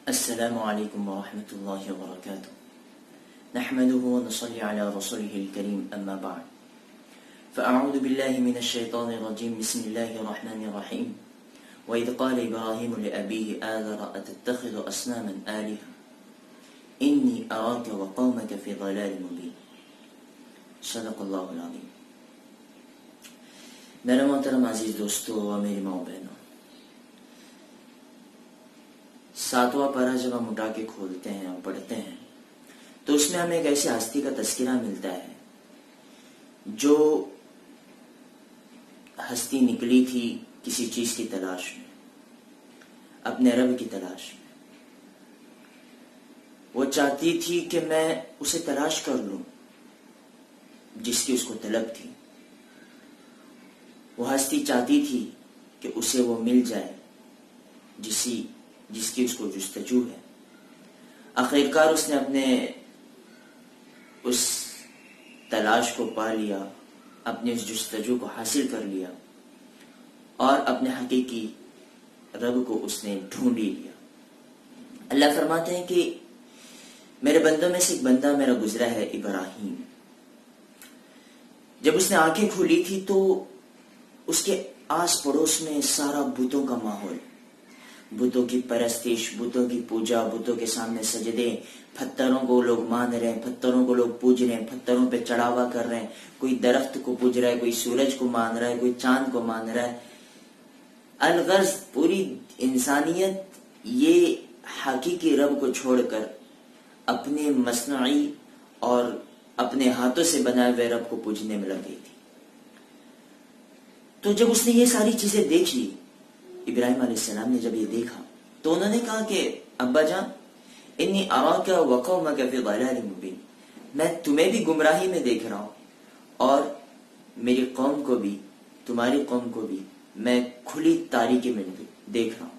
السلام علیکم ورحمۃ اللہ وبرکاتہ نحمده ونصلي على رسوله الكريم اما بعد فاعوذ بالله من الشیطان الرجیم بسم اللہ الرحمن الرحیم وإذ قال إبراهيم لأبيه آذر أتتخذ أصناما آلهة إني أراك وقومك في ضلال مبين صدق اللہ العظیم۔ میرے محترم عزیز دوستو و میری ماں بہنوں، ساتواں پارہ جب ہم اٹھا کے کھولتے ہیں اور پڑھتے ہیں تو اس میں ہمیں ایک ایسی ہستی کا تذکرہ ملتا ہے جو ہستی نکلی تھی کسی چیز کی تلاش میں، اپنے رب کی تلاش میں۔ وہ چاہتی تھی کہ میں اسے تلاش کر لوں جس کی اس کو طلب تھی۔ وہ ہستی چاہتی تھی کہ اسے وہ مل جائے جس کی اس کو جستجو ہے۔ آخرکار اس نے اپنے اس تلاش کو پا لیا، اپنے اس جستجو کو حاصل کر لیا اور اپنے حقیقی رب کو اس نے ڈھونڈ ہی لیا۔ اللہ فرماتے ہیں کہ میرے بندوں میں سے ایک بندہ میرا گزرا ہے ابراہیم۔ جب اس نے آنکھیں کھولی تھی تو اس کے آس پڑوس میں سارا بتوں کا ماحول، بتوں کی پرستش، بتوں کی پوجا، بتوں کے سامنے سجدے، پتھروں کو لوگ مان رہے ہیں، پتھروں کو لوگ پوج رہے ہیں، پتھروں پہ چڑھاوا کر رہے ہیں، کوئی درخت کو پوج رہا ہے، کوئی سورج کو مان رہا ہے، کوئی چاند کو مان رہا ہے۔ الغرض پوری انسانیت یہ حقیقی رب کو چھوڑ کر اپنے مصنوعی اور اپنے ہاتھوں سے بنائے ہوئے رب کو پوجنے میں لگ گئی تھی۔ تو جب اس نے یہ ساری چیزیں دیکھ لی، ابراہیم علیہ السلام نے جب یہ دیکھا تو انہوں نے کہا کہ ابا جان انی اراک وقومک فی ضلال مبین، میں تمہیں بھی گمراہی میں دیکھ رہا ہوں اور میری قوم کو بھی، تمہاری قوم کو بھی میں کھلی تاریکی میں دیکھ رہا ہوں۔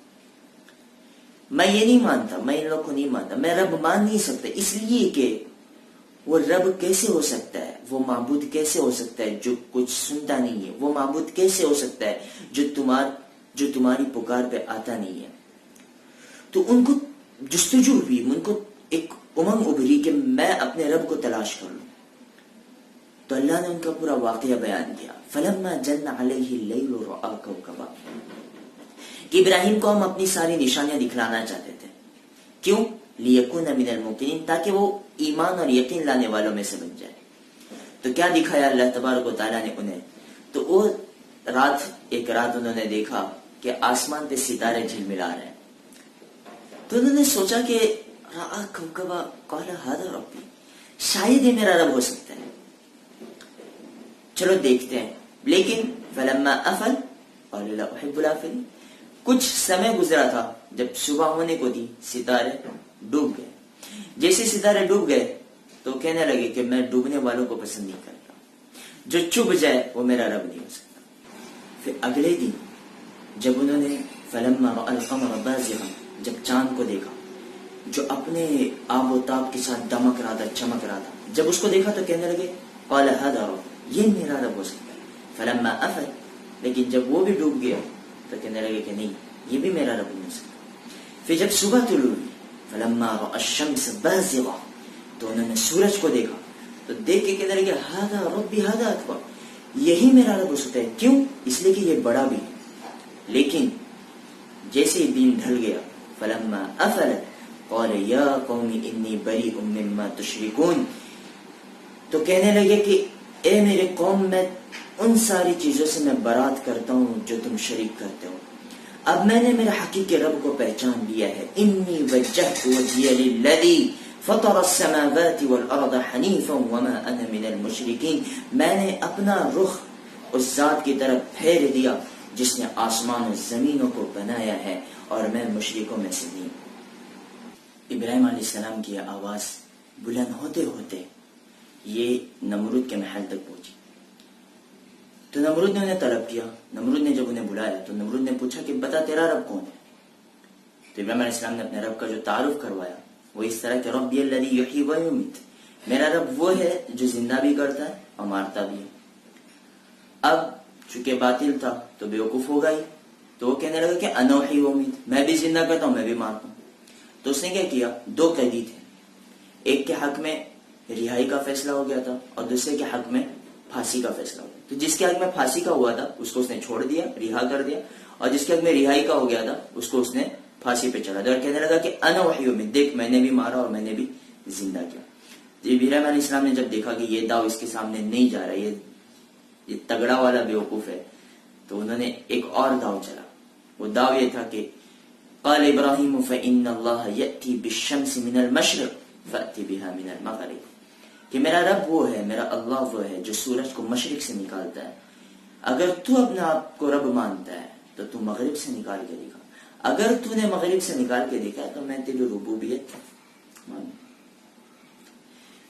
میں یہ نہیں مانتا، میں ان لوگ کو نہیں مانتا، میں رب مان نہیں سکتا، اس لیے کہ وہ رب کیسے ہو سکتا ہے، وہ معبود کیسے ہو سکتا ہے جو کچھ سنتا نہیں ہے، وہ معبود کیسے ہو سکتا ہے جو تمہاری پکار پہ آتا نہیں ہے۔ تو ان کو جستجو ہوئی، ان کو ایک امنگ ابھری کہ میں اپنے رب کو تلاش کر لوں۔ تو اللہ نے ان کا پورا واقعہ بیان کیا۔ فلما جن علیہ اللیل رأى کوكبا، کہ ابراہیم کو ہم اپنی ساری نشانیاں دکھلانا چاہتے تھے۔ کیوں؟ لیکون من الموقنین، تاکہ وہ ایمان اور یقین لانے والوں میں سے بن جائے۔ تو کیا دکھایا اللہ تبارک و تعالیٰ نے انہیں؟ تو وہ ایک رات انہوں نے دیکھا کہ آسمان پہ ستارے جھلملا رہے ہیں۔ تو انہوں نے سوچا کہ رأى کوكبا قال هذا ربی، شاید یہ میرا رب ہو سکتا ہے، چلو دیکھتے ہیں۔ لیکن فلما افل قال لا احب الافلین، کچھ سمے گزرا تھا، جب صبح ہونے کو تھی ستارے ڈوب گئے۔ جیسے ستارے ڈوب گئے تو کہنے لگے کہ میں ڈوبنے والوں کو پسند نہیں کرتا، جو چب جائے وہ میرا رب نہیں ہو سکتا۔ پھر اگلے دن جب انہوں نے فلما رأى القمر بازغا، جب چاند کو دیکھا جو اپنے آب و تاب کے ساتھ دمک رہا تھا، چمک رہا تھا، جب اس کو دیکھا تو کہنے لگے قال هذا رب، یہ میرا رب ہو سکتا ہے۔ فلما افل، لیکن جب وہ بھی ڈوب گیا تو کہنے لگے کہ نہیں، یہ بھی میرا رب نہیں ہو سکتا۔ پھر جب صبح طلوع ہوئی فلما رأى الشمس بازغا، تو انہوں نے سورج کو دیکھا تو دیکھ کے کہنے لگے هذا ربی هذا اکبر، یہی میرا رب ہو سکتا ہے۔ کیوں؟ اس لیے کہ یہ بڑا بھی ہے۔ لیکن جیسے ہی دن ڈھل گیا فلما افل قال یا قوم انی بریء مما تشرکون، تو کہنے لگے کہ اے میرے قوم، میں ان ساری چیزوں سے میں برات کرتا ہوں جو تم شریک کرتے ہو۔ اب میں نے میرے حقیقی رب کو پہچان لیا ہے۔ انی وجہت وجہی للذی فطر السماوات والارض حنیفا وما انا من المشرکین، میں نے اپنا رخ اس ذات کی طرف پھیر دیا جس نے آسمان و زمینوں کو بنایا ہے اور میں مشرکوں میں سے نہیں۔ ابراہیم علیہ السلام کی آواز بلند ہوتے ہوتے یہ نمرود کے محل تک پہنچی۔ تو نمرود نے انہیں طلب کیا۔ نمرود نے جب انہیں بلایا تو نمرود نے پوچھا کہ بتا تیرا رب کون ہے؟ تو ابراہیم علیہ السلام نے اپنے رب کا جو تعارف کروایا وہ اس طرح کہ ربی الذی یحیی و یمیت، میرا رب وہ ہے جو زندہ بھی کرتا ہے اور مارتا بھی ہے۔ اب چونکہ باطل تھا تو بیوقوف ہو گئی، تو وہ کہنے لگا کہ انا احیی و امیت، میں بھی زندہ کرتا ہوں، میں بھی مارتا ہوں۔ تو اس نے کیا کیا، 2 قیدی تھے، ایک کے حق میں رہائی کا فیصلہ ہو گیا تھا اور دوسرے کے حق میں پھانسی کا فیصلہ ہو گیا. تو جس کے حق میں پھانسی کا ہوا تھا اس کو اس نے چھوڑ دیا، رہا کر دیا، اور جس کے حق میں رہائی کا ہو گیا تھا اس کو اس نے پھانسی پہ چڑھا دیا اور کہنے لگا کہ انا وحی من، دیکھ میں نے بھی مارا اور میں نے بھی زندہ کیا. ابراہیم علیہ السلام نے جب دیکھا کہ یہ داؤ اس کے سامنے نہیں جا رہا، یہ تگڑا والا بیوقوف ہے، تو انہوں نے ایک اور داؤ چلا. وہ داؤ یہ تھا کہ قال ابراہیم فإن اللہ یأتی بالشمس من المشرق فأتی بها من المغرب، کہ میرا رب وہ ہے، میرا اللہ وہ ہے جو سورج کو مشرق سے نکالتا ہے. اگر تو اپنے آپ کو رب مانتا ہے تو تو مغرب سے نکال کے دکھا، اگر تو نے مغرب سے نکال کے دکھا تو میں تیری ربوبیت مانوں.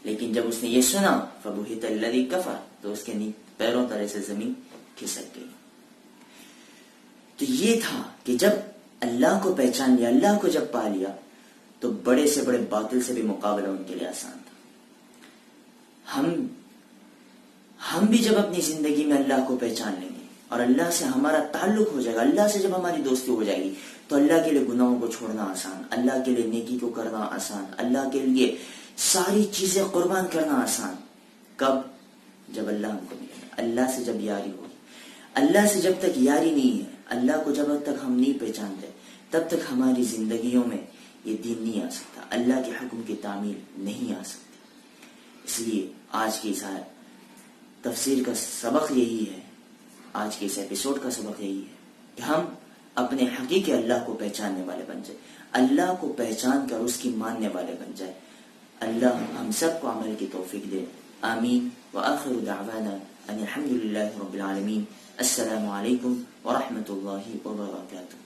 لیکن جب اس نے یہ سنا فبہت الذی کفر، تو اس کے پیروں تلے سے زمین کھسک گئی. تو یہ تھا کہ جب اللہ کو پہچان لیا، اللہ کو جب پا لیا، تو بڑے سے بڑے باطل سے بھی مقابلہ ان کے لیے آسان تھا. ہم بھی جب اپنی زندگی میں اللہ کو پہچان لیں گے اور اللہ سے ہمارا تعلق ہو جائے گا، اللہ سے جب ہماری دوستی ہو جائے گی، تو اللہ کے لیے گناہوں کو چھوڑنا آسان، اللہ کے لیے نیکی کو کرنا آسان، اللہ کے لیے ساری چیزیں قربان کرنا آسان. کب؟ جب اللہ ہم کو ملے گا، اللہ سے جب یاری ہوگی. اللہ سے جب تک یاری نہیں ہے، اللہ کو جب تک ہم نہیں پہچانتے، تب تک ہماری زندگیوں میں یہ دین نہیں آ سکتا، اللہ کے حکم کی تعمیل نہیں آ سکتی. اس لیے آج کی اس تفسیر کا سبق یہی ہے، آج کے اس ایپیسوڈ کا سبق یہی ہے کہ ہم اپنے حقیقی اللہ کو پہچاننے والے بن جائیں، اللہ کو پہچان کر اس کی ماننے والے بن جائیں. اللہ ہم سب کو عمل کی توفیق دے. آمین. وآخر دعوانا ان الحمد للہ رب العالمین. السلام علیکم ورحمۃ اللہ وبرکاتہ.